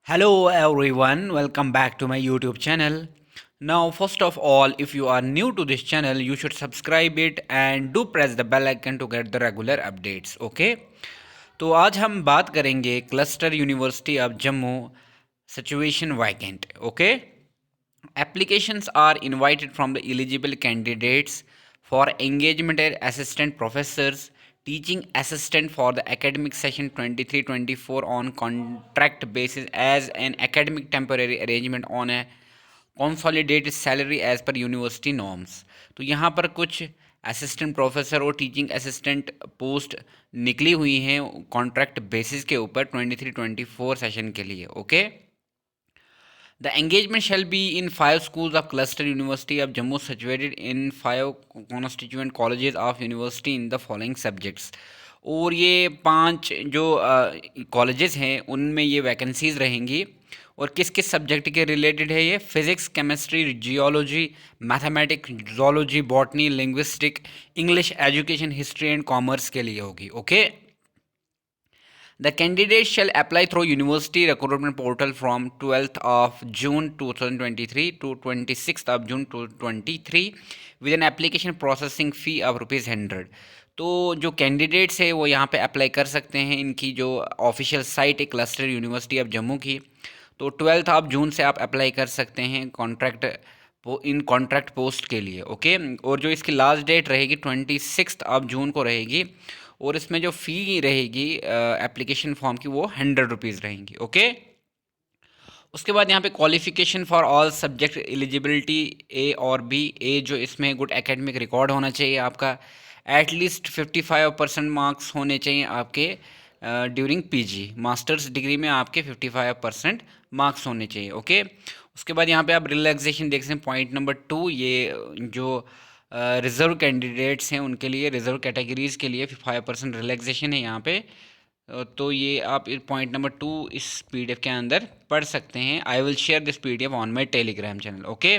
Hello everyone, welcome back to my YouTube channel. Now, first of all, if you are new to this channel, you should subscribe it and do press the bell icon to get the regular updates. Okay? तो आज हम बात करेंगे cluster university of Jammu situation vacant. Okay. Applications are invited from the eligible candidates for engagement as assistant professors, teaching assistant for the academic session 23-24 on contract basis as an academic temporary arrangement on a consolidated salary as per university norms. तो यहाँ पर कुछ assistant professor और teaching assistant post निकली हुई हैं contract basis के ऊपर 23-24 सेशन के लिए. Okay. The engagement shall be in 5 schools of Cluster University of Jammu situated in 5 constituent colleges of university in the following subjects. और ये 5 जो कॉलेजेस हैं उनमें ये वैकेंसीज रहेंगी. और किस किस सब्जेक्ट के रिलेटेड है ये? Physics, chemistry, geology, mathematics, zoology, botany, linguistic, English, education, history and commerce के लिए होगी. Okay. The candidates shall apply through University Recruitment Portal from 12th of June 2023 to 26th of June 2023 with an application processing fee of ₹100. तो जो candidates है वो यहाँ पे apply कर सकते हैं. इनकी जो ऑफिशियल साइट है क्लस्टर यूनिवर्सिटी ऑफ जम्मू की, तो 12th ऑफ जून से आप अप्लाई कर सकते हैं कॉन्ट्रैक्ट पोस्ट के लिए. ओके. और जो इसकी लास्ट डेट रहेगी 26th ऑफ जून को रहेगी. और इसमें जो फ़ी रहेगी एप्लीकेशन फॉर्म की वो ₹100 रहेंगी. ओके. उसके बाद यहाँ पे qualification for all subject eligibility A और बी. ए जो इसमें गुड एकेडमिक रिकॉर्ड होना चाहिए आपका, एटलीस्ट 55% मार्क्स होने चाहिए आपके ड्यूरिंग पीजी. मास्टर्स डिग्री में आपके 55% मार्क्स होने चाहिए. ओके. उसके बाद यहाँ पे आप रिलैक्सेशन देख सकते हैं. पॉइंट नंबर 2, ये जो रिज़र्व कैंडिडेट्स हैं उनके लिए, रिज़र्व कैटेगरीज़ के लिए 5% रिलैक्सेशन है यहाँ पे. तो ये आप पॉइंट नंबर 2 इस पीडीएफ के अंदर पढ़ सकते हैं. I will share this PDF on my Telegram channel. Okay.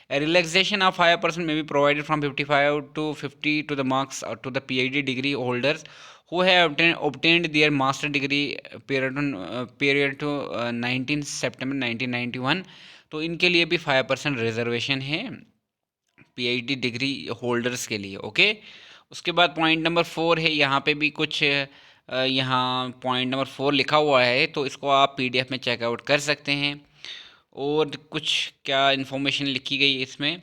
A relaxation of 5% may be provided from 55 to 50 to the marks to the PhD degree holders who have obtained their master degree period to 19 September 1991. तो इनके लिए भी 5% reservation है PhD degree holders के लिए. Okay. उसके बाद point number 4 है. यहाँ पे भी कुछ यहाँ पॉइंट नंबर 4 लिखा हुआ है, तो इसको आप पीडीएफ में चेकआउट कर सकते हैं. और कुछ क्या इन्फॉर्मेशन लिखी गई इसमें.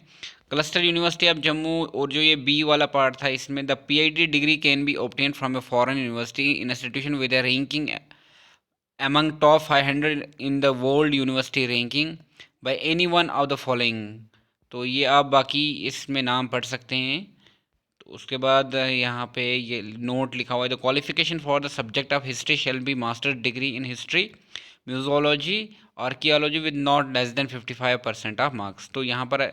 क्लस्टर यूनिवर्सिटी ऑफ जम्मू, और जो ये बी वाला पार्ट था इसमें, the PhD degree can be obtain from a foreign university institution with a ranking among top 500 in the world university ranking by any one of the following. तो ये आप बाकी इसमें नाम पढ़ सकते हैं. तो उसके बाद यहाँ पे ये नोट लिखा हुआ है. The qualification for the subject of history shall be master degree in history, museology, archaeology with not less than 55% of marks. तो यहाँ पर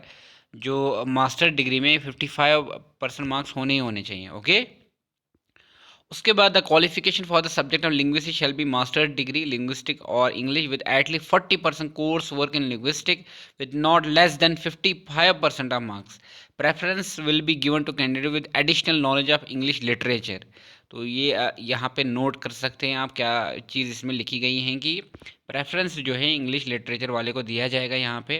जो मास्टर डिग्री में 55% मार्क्स होने ही होने चाहिए. ओके. उसके बाद the qualification for the subject of linguistic shall be master degree linguistic और English with at least 40% course work in linguistic with not less than 55% of marks. Preference will be given to candidate with additional knowledge of English literature. तो ये यहाँ पे note कर सकते हैं आप क्या चीज़ इसमें लिखी गई हैं कि प्रेफरेंस जो है इंग्लिश लिटरेचर वाले को दिया जाएगा यहाँ पे.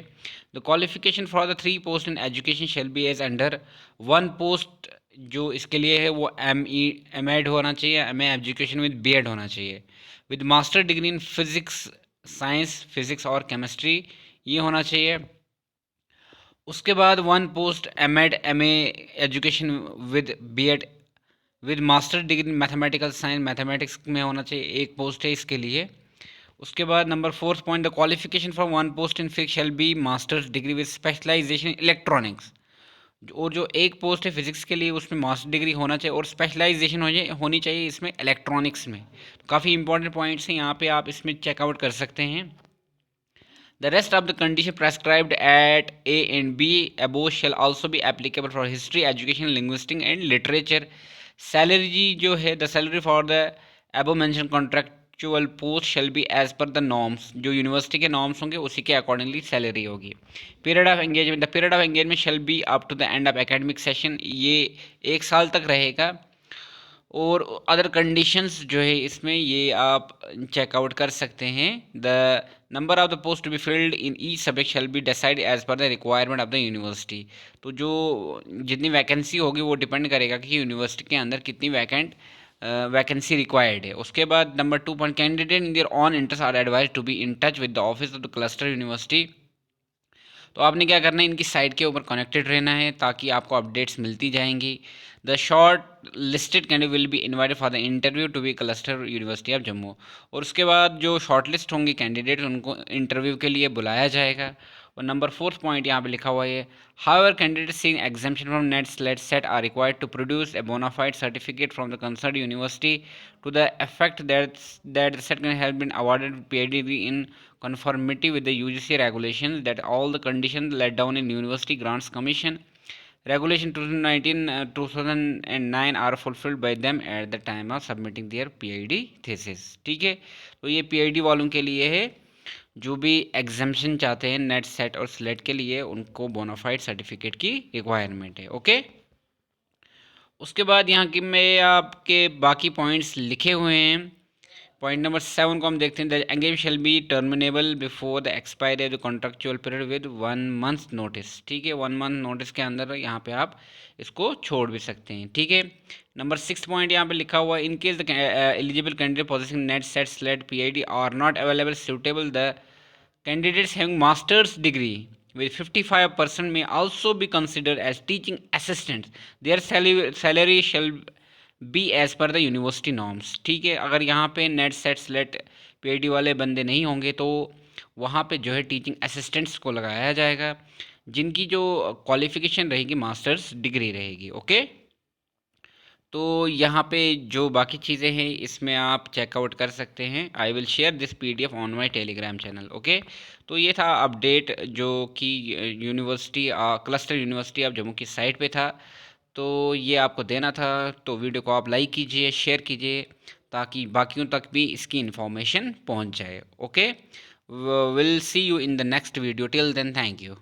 The qualification for the 3 post in education shall be as under 1 post जो इसके लिए है वो एम एड होना चाहिए, M education with B Ed होना चाहिए, with master degree in physics, science, physics और केमिस्ट्री ये होना चाहिए. उसके बाद 1 post M Ed M education with B Ed with master degree in mathematical science, mathematics में होना चाहिए, 1 पोस्ट है इसके लिए. उसके बाद number 4 point, the qualification for 1 post in physics shall be masters degree with specialisation in electronics. और जो 1 पोस्ट है फिजिक्स के लिए उसमें मास्टर डिग्री होना चाहिए और स्पेशलाइजेशन होनी चाहिए इसमें इलेक्ट्रॉनिक्स में. तो काफ़ी इंपॉर्टेंट पॉइंट्स हैं यहाँ पे, आप इसमें चेकआउट कर सकते हैं. The rest of the condition prescribed at A and B above shall also be applicable for history, education, linguistic and literature. Salary जो है, the salary for the above mention contractual post shall be as per the norms. जो university के norms होंगे उसी के accordingly salary होगी. Period of engagement, the period of engagement shall be up to the end of academic session. ये 1 साल तक रहेगा. और अदर कंडीशंस जो है इसमें ये आप चेकआउट कर सकते हैं। The number of the post to be filled in each subject shall be decide as per the requirement of the university. तो जो जितनी वैकेंसी होगी वो डिपेंड करेगा कि यूनिवर्सिटी के अंदर कितनी वैकेंसी रिक्वायर्ड है। उसके बाद number 2 point, candidate in their own interest are advise to be in touch with the office of the cluster university. तो आपने क्या करना है, इनकी साइट के ऊपर कनेक्टेड रहना है ताकि आपको अपडेट्स मिलती जाएंगी। The shortlisted candidate will be invited for the interview to be cluster university of Jammu. और उसके बाद जो शॉर्ट लिस्ट होंगे कैंडिडेट उनको इंटरव्यू के लिए बुलाया जाएगा। और नंबर 4 पॉइंट यहाँ पे लिखा हुआ है, however candidate seeking exemption from NET SLET SET are required to produce a bonafide certificate from the concern university to the effect that the set has been awarded PhD degree in conformity with the UGC regulations, that all the conditions laid down in University Grants Commission Regulation 2009 are fulfilled by them at the time of submitting their PhD thesis। ठीक है, तो ये PhD वालों के लिए है, जो भी एग्जामेशन चाहते हैं नेट सेट और स्लेट के लिए उनको बोनाफाइड सर्टिफिकेट की रिक्वायरमेंट है। ओके, उसके बाद यहाँ की मैं आपके बाकी पॉइंट्स लिखे हुए हैं। पॉइंट नंबर 7 को हम देखते हैं, the engage shall be terminable before the expiry of the contractual period with 1 month notice. ठीक है, 1 मंथ नोटिस के अंदर यहाँ पे आप इसको छोड़ भी सकते हैं। ठीक है, नंबर 6 पॉइंट यहाँ पे लिखा हुआ, in case the eligible candidate possessing NET SET SLET PhD are not available suitable, the candidates having master's degree with 55% may also be considered as teaching assistants. Their salary shall be as per the university norms। ठीक है, अगर यहाँ पे net SET SLET PhD वाले बंदे नहीं होंगे तो वहाँ पे जो है टीचिंग असिस्टेंट्स को लगाया जाएगा, जिनकी जो क्वालिफिकेशन रहेगी मास्टर्स डिग्री रहेगी। ओके, तो यहाँ पे जो बाकी चीज़ें हैं इसमें आप चेकआउट कर सकते हैं। I will share this PDF on my Telegram channel. Okay, तो ये था अपडेट जो कि university cluster university of Jammu की साइट पे था, तो ये आपको देना था। तो वीडियो को आप लाइक कीजिए, शेयर कीजिए ताकि बाकियों तक भी इसकी इन्फॉर्मेशन पहुँच जाए। Okay, will see you in the next video, till then thank you.